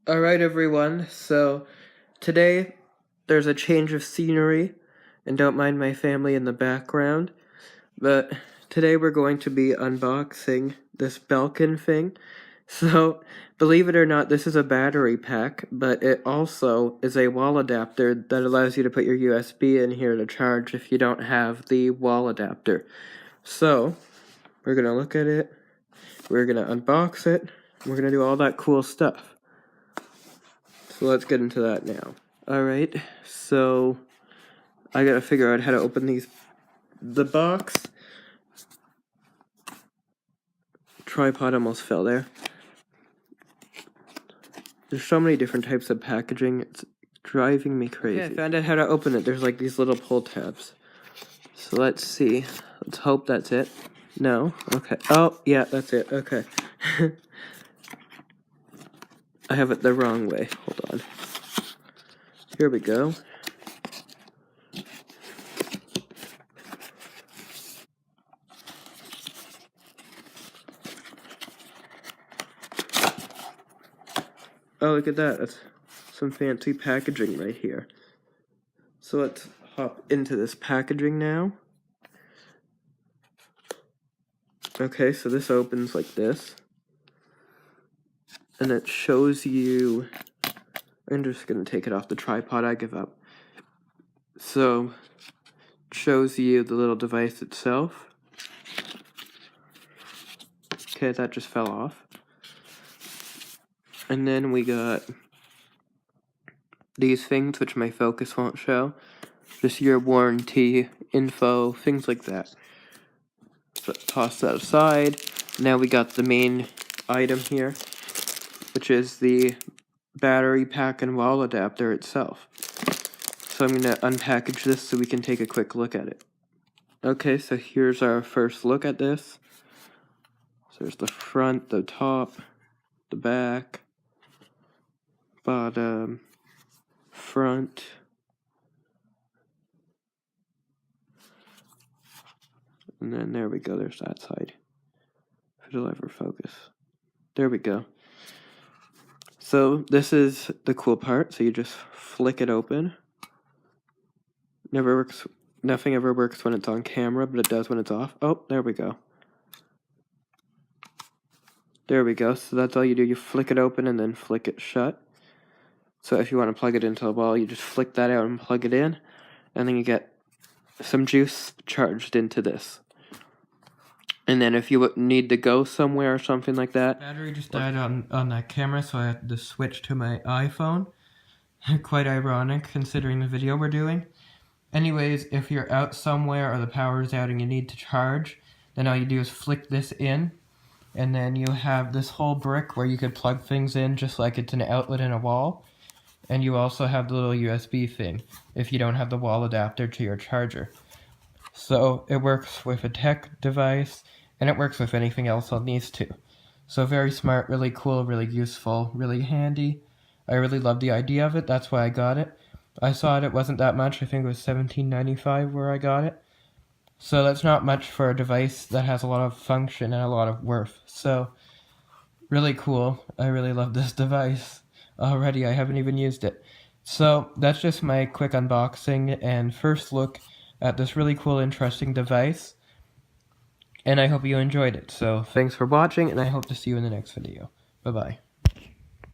Alright everyone, so today there's a change of scenery, and don't mind my family in the background, but today we're going to be unboxing this Belkin thing. So, believe it or not, this is a battery pack, but it also is a wall adapter that allows you to put your USB in here to charge if you don't have the wall adapter. So, we're going to look at it, we're going to unbox it, we're going to do all that cool stuff. So let's get into that now. Alright, so I gotta figure out how to open the box. Tripod almost fell there. There's so many different types of packaging, it's driving me crazy. Okay, I found out how to open it. There's like these little pull tabs. So let's see. Let's hope that's it. No? Okay. Oh, yeah, that's it. Okay. I have it the wrong way. Hold on. Here we go. Oh, look at that. That's some fancy packaging right here. So let's hop into this packaging now. Okay, so this opens like this. And it shows you... I'm just going to take it off the tripod, I give up. So, it shows you the little device itself. Okay, that just fell off. And then we got these things, which my focus won't show. Just your warranty, info, things like that. So toss that aside. Now we got the main item here, which is the battery pack and wall adapter itself. So I'm going to unpackage this so we can take a quick look at it. Okay, so here's our first look at this. So there's the front, the top, the back, bottom, front, and then there we go, there's that side. If it'll ever focus. There we go. So this is the cool part, so you just flick it open. Nothing ever works when it's on camera, but it does when it's off. Oh, there we go. There we go, so that's all you do, you flick it open and then flick it shut. So if you want to plug it into the wall, you just flick that out and plug it in, and then you get some juice charged into this. And then if you need to go somewhere or something like that... Battery just died on that camera, so I had to switch to my iPhone. Quite ironic, considering the video we're doing. Anyways, if you're out somewhere or the power's out and you need to charge, then all you do is flick this in, and then you have this whole brick where you could plug things in just like it's an outlet in a wall. And you also have the little USB thing, if you don't have the wall adapter to your charger. So it works with a tech device, and it works with anything else on these two. So very smart, really cool, really useful, really handy. I really love the idea of it, that's why I got it. I saw it wasn't that much, I think it was $17.95 where I got it. So that's not much for a device that has a lot of function and a lot of worth. So, really cool, I really love this device. Already, I haven't even used it. So, that's just my quick unboxing and first look at this really cool, interesting device. And I hope you enjoyed it. So, thanks for watching, and I hope to see you in the next video. Bye-bye.